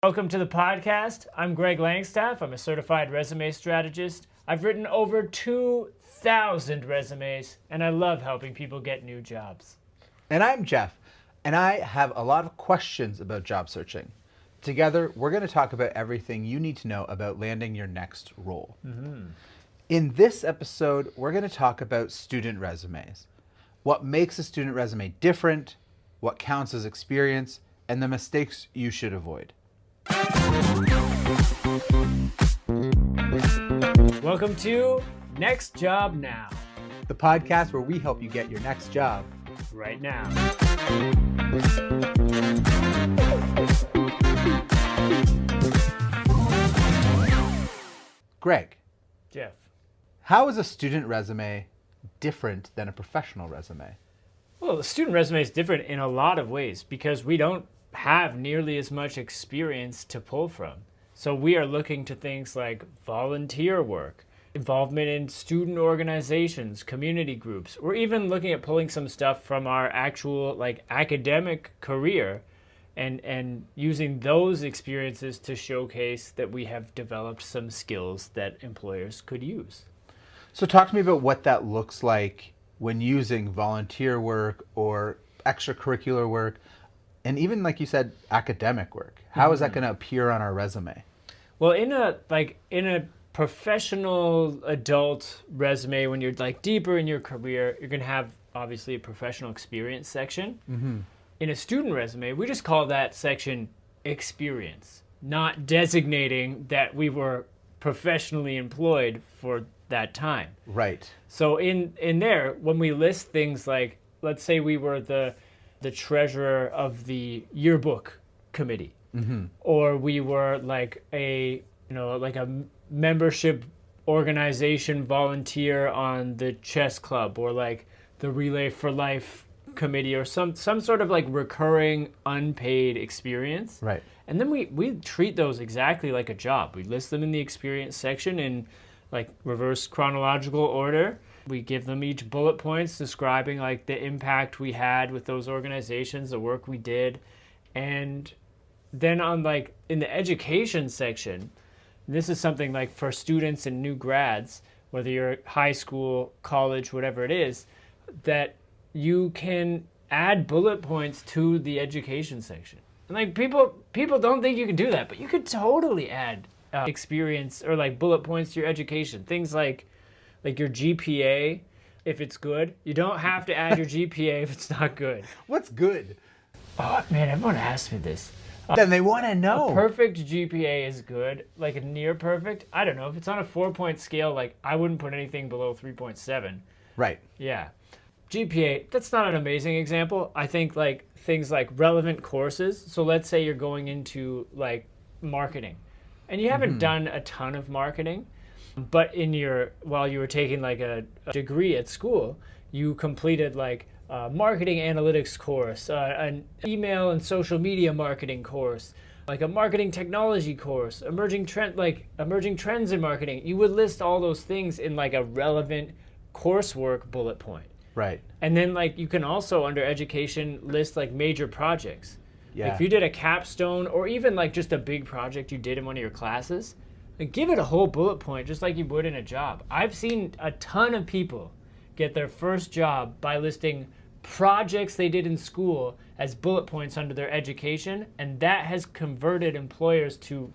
Welcome to the podcast. I'm Greg Langstaff. I'm a certified resume strategist. I've written over 2,000 resumes, and I love helping people get new jobs. And I'm Jeff, and I have a lot of questions about job searching. Together, we're going to talk about everything you need to know about landing your next role. In this episode, we're going to talk about student resumes. What makes a student resume different, what counts as experience, and the mistakes you should avoid. Welcome to Next Job Now, The podcast where we help you get your next job right now. Greg, Jeff. how is a student resume different than a professional resume? Well, the student resume is different in a lot of ways because we don't have nearly as much experience to pull from. So we are looking to things like volunteer work, involvement in student organizations, community groups. We're even looking at pulling some stuff from our actual academic career and using those experiences to showcase that we have developed some skills that employers could use. So talk to me about what that looks like when using volunteer work or extracurricular work, and even, like you said, academic work. How is that going to appear on our resume? Well, in a professional adult resume, when you're deeper in your career, you're going to have obviously a professional experience section. In a student resume, we just call that section experience, not designating that we were professionally employed for that time. Right. So in there, when we list things like, let's say we were the treasurer of the yearbook committee, or we were a membership organization volunteer on the chess club, or the Relay for Life committee, or some sort of recurring unpaid experience. Right. And then we treat those exactly like a job. We list them in the experience section in reverse chronological order. We give them each bullet points describing the impact we had with those organizations, the work we did. And then on in the education section, this is something for students and new grads, whether you're high school, college, whatever it is, that you can add bullet points to the education section. And people don't think you can do that, but you could totally add experience or bullet points to your education. Things like your GPA, if it's good. You don't have to add your GPA if it's not good. What's good? Oh man, everyone asks me this. Then they want to know. A perfect GPA is good. A near perfect, I don't know. If it's on a 4-point scale, I wouldn't put anything below 3.7. Right. Yeah. GPA, that's not an amazing example. I think things like relevant courses. So let's say you're going into marketing and you haven't done a ton of marketing, but while you were taking a degree at school, you completed a marketing analytics course, an email and social media marketing course, a marketing technology course, emerging trends in marketing. You would list all those things in a relevant coursework bullet point. Right. And then you can also under education list major projects. Yeah. If you did a capstone or even just a big project you did in one of your classes, give it a whole bullet point just like you would in a job. I've seen a ton of people get their first job by listing projects they did in school as bullet points under their education, and that has converted employers to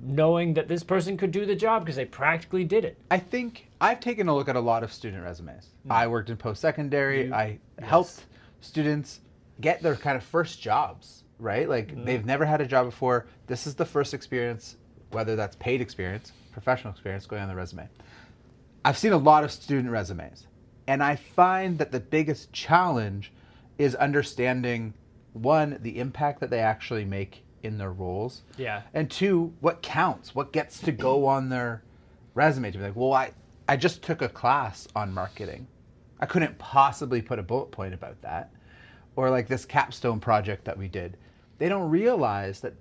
knowing that this person could do the job because they practically did it. I think I've taken a look at a lot of student resumes. I worked in post-secondary. I helped students get their kind of first jobs, right? They've never had a job before. This is the first experience, whether that's paid experience, professional experience, going on the resume. I've seen a lot of student resumes, and I find that the biggest challenge is understanding, one, the impact that they actually make in their roles. Yeah. And two, what counts, what gets to go on their resume to be I just took a class on marketing. I couldn't possibly put a bullet point about that. Or this capstone project that we did. They don't realize that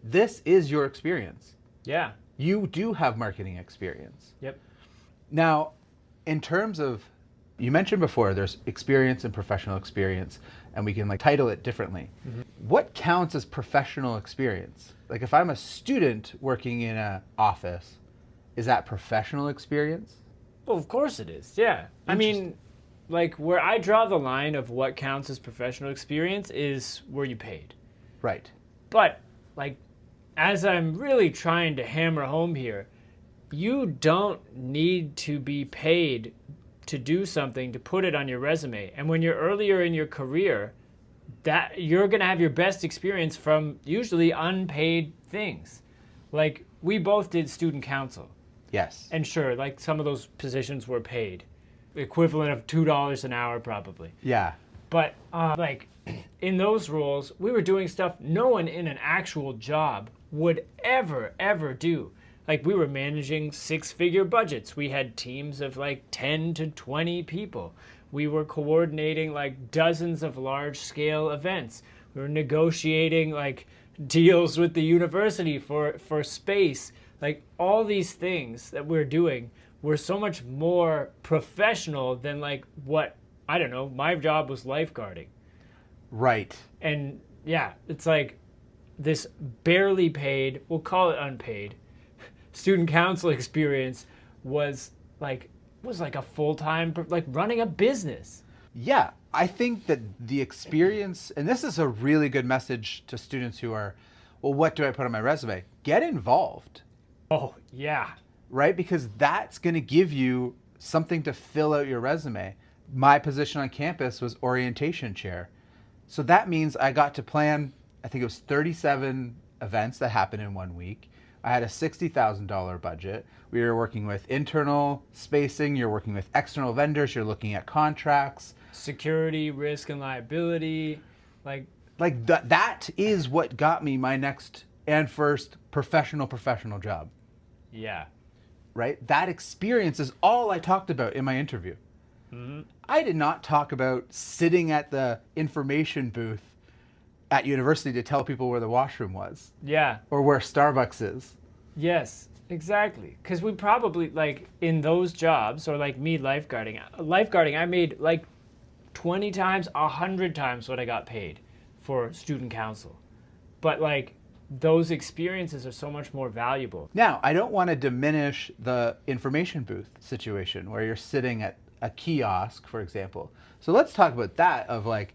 this is your experience. Yeah. You do have marketing experience. Yep. Now, in terms of, you mentioned before, there's experience and professional experience, and we can title it differently. what counts as professional experience? Like if I'm a student working in an office, is that professional experience? Well, of course it is. Yeah. I mean, like where I draw the line of what counts as professional experience is where you paid. Right. But like, as I'm really trying to hammer home here, you don't need to be paid to do something to put it on your resume. And when you're earlier in your career, that you're going to have your best experience from usually unpaid things. Like we both did student council. Yes. And sure, like some of those positions were paid, equivalent of $2 an hour probably. Yeah. But like in those roles, we were doing stuff no one in an actual job would ever do. Like we were managing 6-figure budgets. We had teams of like 10 to 20 people. We were coordinating like dozens of large scale events. We were negotiating like deals with the university for space. Like all these things that we're doing were so much more professional than like what, I don't know, my job was lifeguarding. Right. And yeah, it's like this barely paid, we'll call it unpaid, student council experience was like a full-time, like running a business. Yeah, I think that the experience, and this is a really good message to students who are, well, what do I put on my resume? Get involved. Oh, yeah. Right? Because that's going to give you something to fill out your resume. My position on campus was orientation chair. So that means I got to plan, I think it was 37 events that happened in 1 week. I had a $60,000 budget. We were working with internal spacing. You're working with external vendors. You're looking at contracts. Security, risk, and liability. That is what got me my next and first professional job. Yeah. Right? That experience is all I talked about in my interview. Mm-hmm. I did not talk about sitting at the information booth at university to tell people where the washroom was. Yeah. Or where Starbucks is. Yes, exactly. Because we probably, like, in those jobs, or like me lifeguarding, I made like 20 times, 100 times what I got paid for student council. But like, those experiences are so much more valuable. Now, I don't want to diminish the information booth situation where you're sitting at a kiosk, for example. So let's talk about that of like,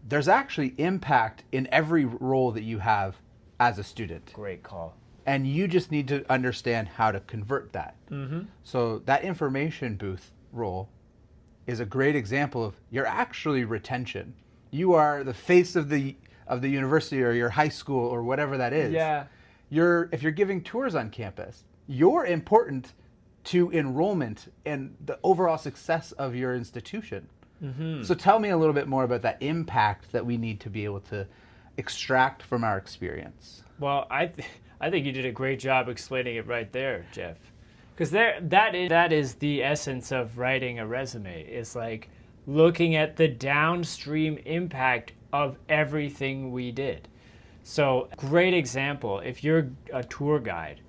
there's actually impact in every role that you have as a student. Great call. And you just need to understand how to convert that. Mm-hmm. So that information booth role is a great example of you're actually retention. You are the face of the university or your high school or whatever that is. Yeah. If you're giving tours on campus, you're important to enrollment and the overall success of your institution. Mm-hmm. So tell me a little bit more about that impact that we need to be able to extract from our experience. Well, I think you did a great job explaining it right there, Jeff. Because that is the essence of writing a resume. It's like looking at the downstream impact of everything we did. So, great example, if you're a tour guide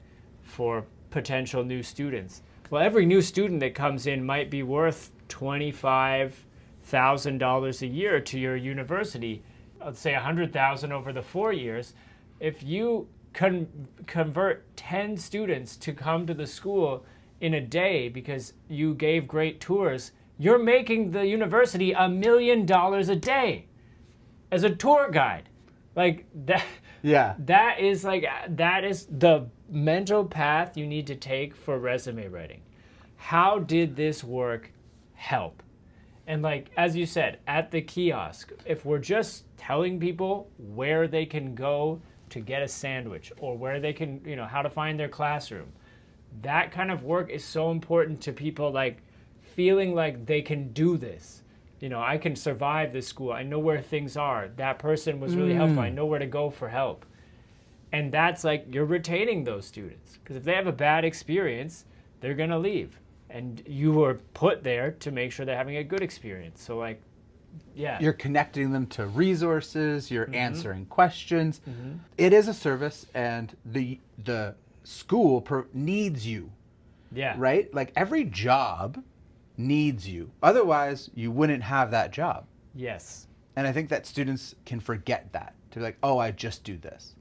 for potential new students, well, every new student that comes in might be worth $25,000 a year to your university. Let's say $100,000 over the 4 years. If you convert 10 students to come to the school in a day because you gave great tours, you're making the university $1 million a day as a tour guide. Like that. Yeah. That is the mental path you need to take for resume writing. How did this work help? And like, as you said, at the kiosk, if we're just telling people where they can go to get a sandwich or where they can, how to find their classroom, that kind of work is so important to people, like feeling like they can do this. I can survive this school. I know where things are. That person was really helpful. I know where to go for help. And that's like, you're retaining those students. Because if they have a bad experience, they're going to leave. And you were put there to make sure they're having a good experience. So like, yeah. You're connecting them to resources. You're answering questions. Mm-hmm. It is a service, and the school needs you. Yeah. Right? Like every job needs you. Otherwise, you wouldn't have that job. Yes. And I think that students can forget that. to be like, oh, I just do this.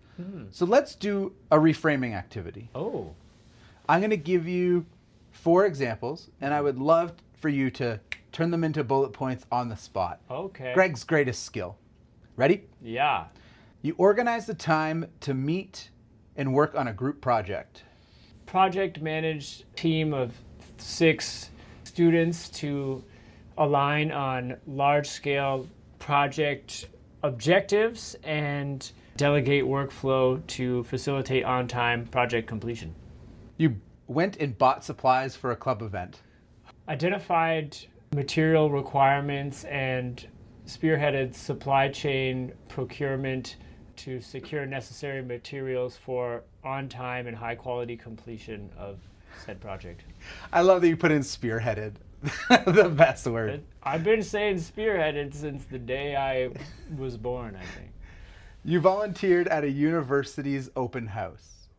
So let's do a reframing activity. Oh. I'm going to give you 4 examples, and I would love for you to turn them into bullet points on the spot. Okay. Greg's greatest skill. Ready? Yeah. You organize the time to meet and work on a group project. Project managed team of 6 students to align on large-scale project objectives and delegate workflow to facilitate on-time project completion. You went and bought supplies for a club event. Identified material requirements and spearheaded supply chain procurement to secure necessary materials for on-time and high-quality completion of said project. I love that you put in spearheaded. The best word. I've been saying spearheaded since the day I was born, I think. You volunteered at a university's open house.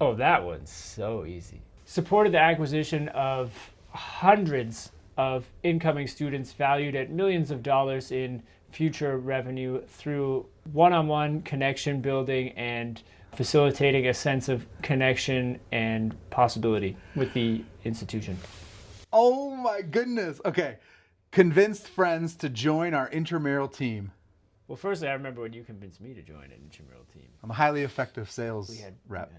Oh, that one's so easy. Supported the acquisition of hundreds of incoming students valued at millions of dollars in future revenue through one-on-one connection building and facilitating a sense of connection and possibility with the institution. Oh my goodness. Okay. Convinced friends to join our intramural team. Well, firstly, I remember when you convinced me to join an intramural team. I'm a highly effective sales rep.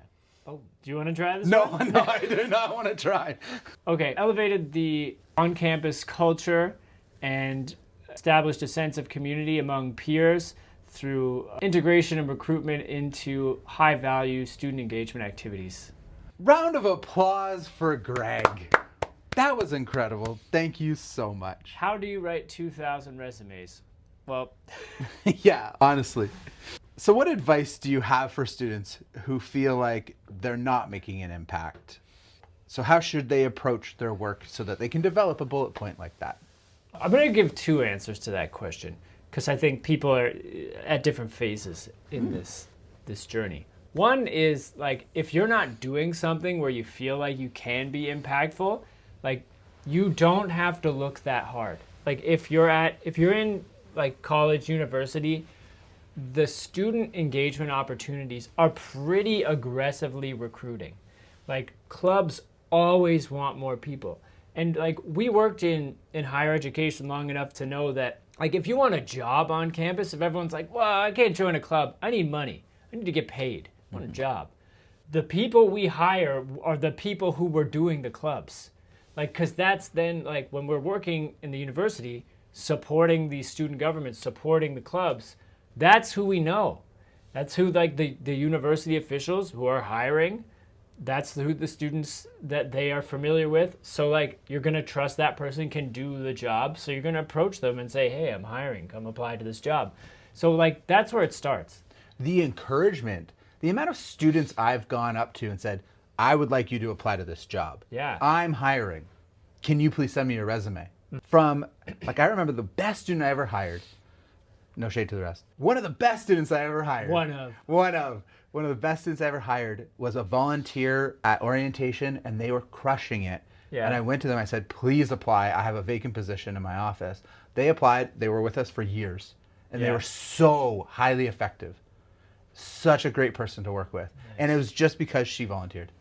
Oh, do you want to try this? No, one? no, I do not want to try. Okay, elevated the on-campus culture and established a sense of community among peers through integration and recruitment into high-value student engagement activities. Round of applause for Greg. That was incredible. Thank you so much. How do you write 2,000 resumes? Well, yeah, honestly. So what advice do you have for students who feel like they're not making an impact? So how should they approach their work so that they can develop a bullet point like that? I'm going to give 2 answers to that question because I think people are at different phases in this journey. One is like if you're not doing something where you feel like you can be impactful, like you don't have to look that hard. Like if you're in like college, university, the student engagement opportunities are pretty aggressively recruiting. Like clubs always want more people. And like we worked in higher education long enough to know that like if you want a job on campus, if everyone's like, well, I can't join a club, I need money. I need to get paid. I want a job. The people we hire are the people who were doing the clubs. Like, cause that's then like when we're working in the university, supporting the student government, supporting the clubs, that's who we know. That's who like the university officials who are hiring, that's who the students that they are familiar with. So like you're gonna trust that person can do the job. So you're gonna approach them and say, hey, I'm hiring, come apply to this job. So like that's where it starts. The encouragement, the amount of students I've gone up to and said, I would like you to apply to this job. Yeah. I'm hiring. Can you please send me your resume? From, like, I remember the best student I ever hired. No shade to the rest. One of the best students I ever hired. One of the best students I ever hired was a volunteer at orientation, and they were crushing it. Yeah. And I went to them, I said, please apply. I have a vacant position in my office. They applied. They were with us for years. And they were so highly effective. Such a great person to work with. Nice. And it was just because she volunteered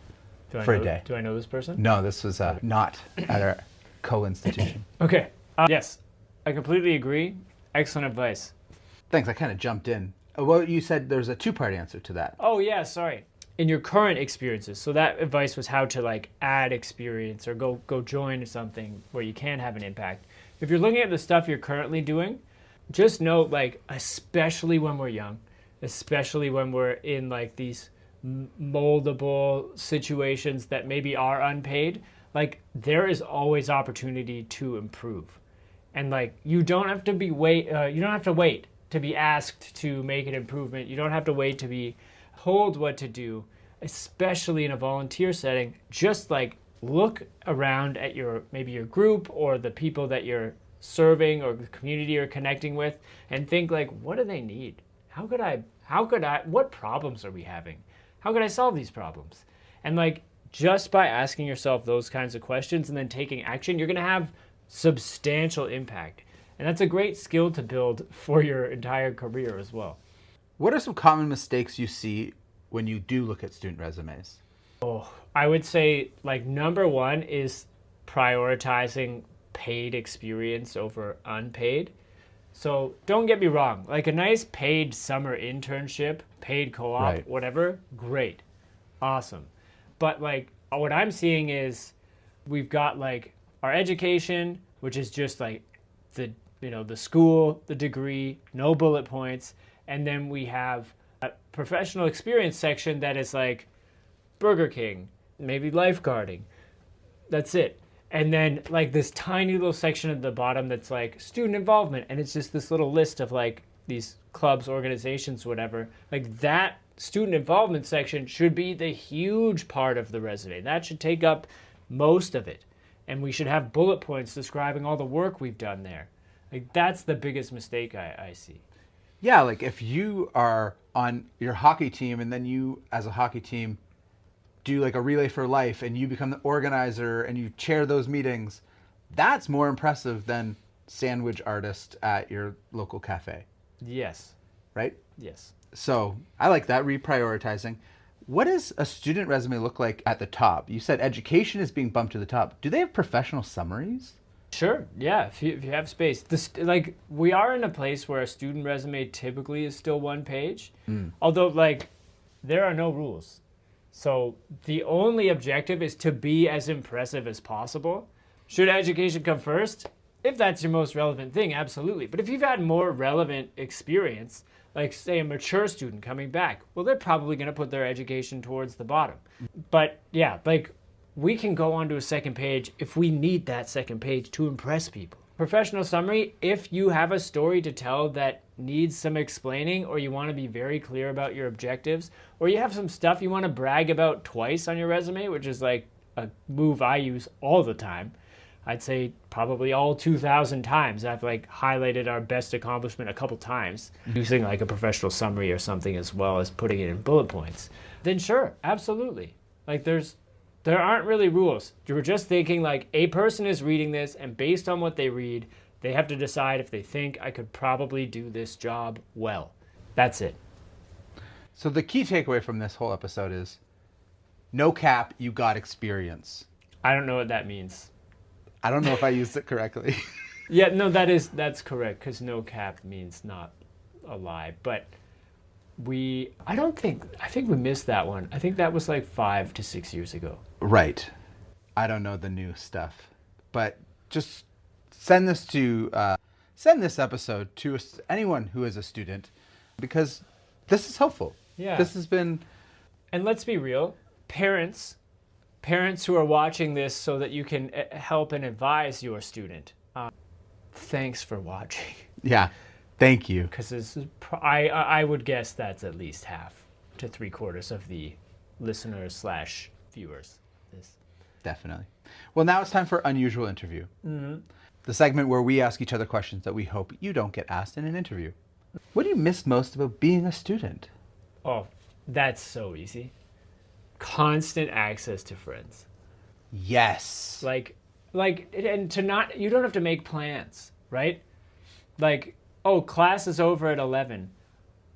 for a day. Do I know this person? No, this was not at our co-institution. Okay. Yes, I completely agree. Excellent advice. Thanks. I kind of jumped in. Well, you said there's a 2-part answer to that. Oh, yeah. Sorry. In your current experiences. So that advice was how to like add experience or go join something where you can have an impact. If you're looking at the stuff you're currently doing, just note like, especially when we're young, especially when we're in like these moldable situations that maybe are unpaid, like there is always opportunity to improve. And like you don't have to wait to be asked to make an improvement. You don't have to wait to be told what to do, especially in a volunteer setting. Just like look around at maybe your group or the people that you're serving or the community you're connecting with and think like, what do they need? What problems are we having? How could I solve these problems? And like, just by asking yourself those kinds of questions and then taking action, you're going to have substantial impact. And that's a great skill to build for your entire career as well. What are some common mistakes you see when you do look at student resumes? Oh, I would say like number one is prioritizing paid experience over unpaid. So don't get me wrong, like a nice paid summer internship, paid co-op, Right. whatever, great, awesome. But like what I'm seeing is we've got like our education, which is just like the the school, the degree, no bullet points, and then we have a professional experience section that is like Burger King, maybe lifeguarding. That's it. And then like this tiny little section at the bottom that's like student involvement, and it's just this little list of like these clubs, organizations, whatever. Like that student involvement section should be the huge part of the resume. That should take up most of it. And we should have bullet points describing all the work we've done there. Like that's the biggest mistake I see. Yeah, like if you are on your hockey team and then you, as a hockey team, do like a relay for life and you become the organizer and you chair those meetings, that's more impressive than sandwich artist at your local cafe, Yes. right? Yes. So I like that, reprioritizing. What does a student resume look like at the top? You said education is being bumped to the top. Do they have professional summaries? Sure. Yeah. If you have space, like we are in a place where a student resume typically is still one page, although like there are no rules. So the only objective is to be as impressive as possible. Should education come first? If that's your most relevant thing, absolutely. But if you've had more relevant experience, like say a mature student coming back, well, they're probably going to put their education towards the bottom. But yeah, like we can go onto a second page if we need that second page to impress people. Professional summary, if you have a story to tell that needs some explaining, or you want to be very clear about your objectives, or you have some stuff you want to brag about twice on your resume, which is like a move I use all the time. I'd say probably all 2,000 times I've like highlighted our best accomplishment a couple times using like a professional summary or something, as well as putting it in bullet points. Then sure, absolutely. Like there aren't really rules. You're just thinking like a person is reading this, and based on what they read, they have to decide if they think I could probably do this job well. That's it. So the key takeaway from this whole episode is no cap, you got experience. I don't know what that means. I don't know if I used it correctly. Yeah, no, that's correct, because no cap means not a lie. But I think we missed that one. I think that was like 5 to 6 years ago. Right. I don't know the new stuff, but just send this episode to anyone who is a student, because this is helpful. Yeah. This has been. And let's be real, parents who are watching this so that you can help and advise your student. Thanks for watching. Yeah. Thank you. Because I would guess that's at least half to 3/4 of the listeners/viewers. Definitely. Well, now it's time for Unusual Interview. Mm-hmm. The segment where we ask each other questions that we hope you don't get asked in an interview. What do you miss most about being a student? Oh, that's so easy. Constant access to friends. Yes. And you don't have to make plans, right? Like, oh, class is over at 11.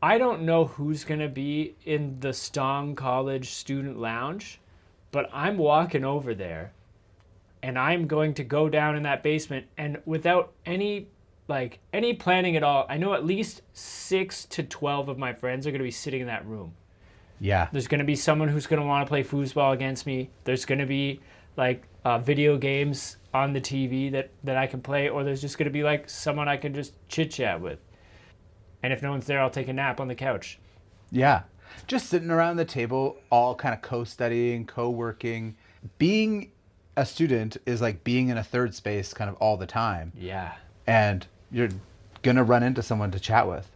I don't know who's going to be in the Stong College Student Lounge, but I'm walking over there and I'm going to go down in that basement, and without any planning at all, I know at least 6 to 12 of my friends are going to be sitting in that room. Yeah. There's going to be someone who's going to want to play foosball against me. There's going to be like video games on the TV that I can play, or there's just going to be like someone I can just chit chat with. And if no one's there, I'll take a nap on the couch. Yeah. Just sitting around the table, all kind of co-studying, co-working. Being a student is like being in a third space kind of all the time. Yeah. And you're going to run into someone to chat with.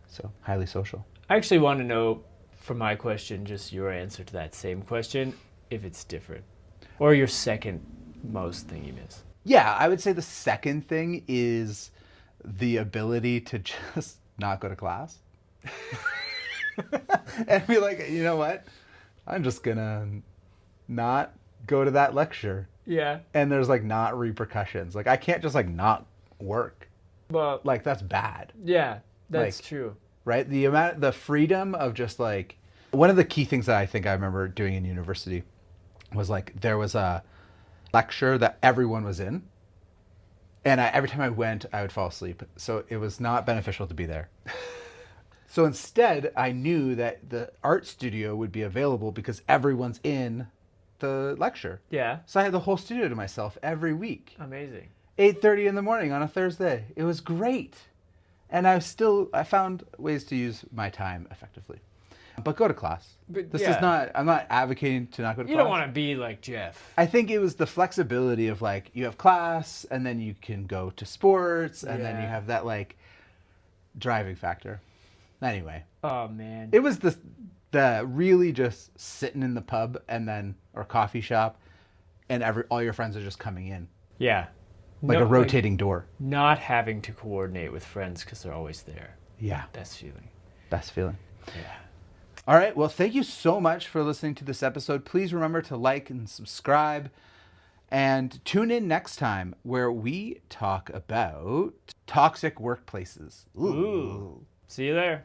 So highly social. I actually want to know, for my question, just your answer to that same question, if it's different. Or your second most thing you miss. Yeah, I would say the second thing is the ability to just not go to class. And be like, you know what? I'm just going to not go to that lecture. Yeah. And there's like not repercussions. Like I can't just like not work. Well, Like that's bad. yeah, that's Like, true. right? The freedom of just like, one of the key things that I think I remember doing in university was like, there was a lecture that everyone was in. And every time I went, I would fall asleep. So it was not beneficial to be there. So instead, I knew that the art studio would be available because everyone's in the lecture. Yeah. So I had the whole studio to myself every week. Amazing. 8:30 in the morning on a Thursday. It was great. And I found ways to use my time effectively. But go to class. But, This yeah. is not, I'm not advocating to not go to class. You don't want to be like Jeff. I think it was the flexibility of like, you have class and then you can go to sports and then you Yeah. have that like driving factor. Anyway, Oh, man. it was the really just sitting in the pub and then, or coffee shop, and all your friends are just coming in. Yeah. Like No, a rotating door. Not having to coordinate with friends because they're always there. Yeah. Best feeling. Best feeling. Yeah. All right. Well, thank you so much for listening to this episode. Please remember to like and subscribe. And tune in next time where we talk about toxic workplaces. Ooh. See you there.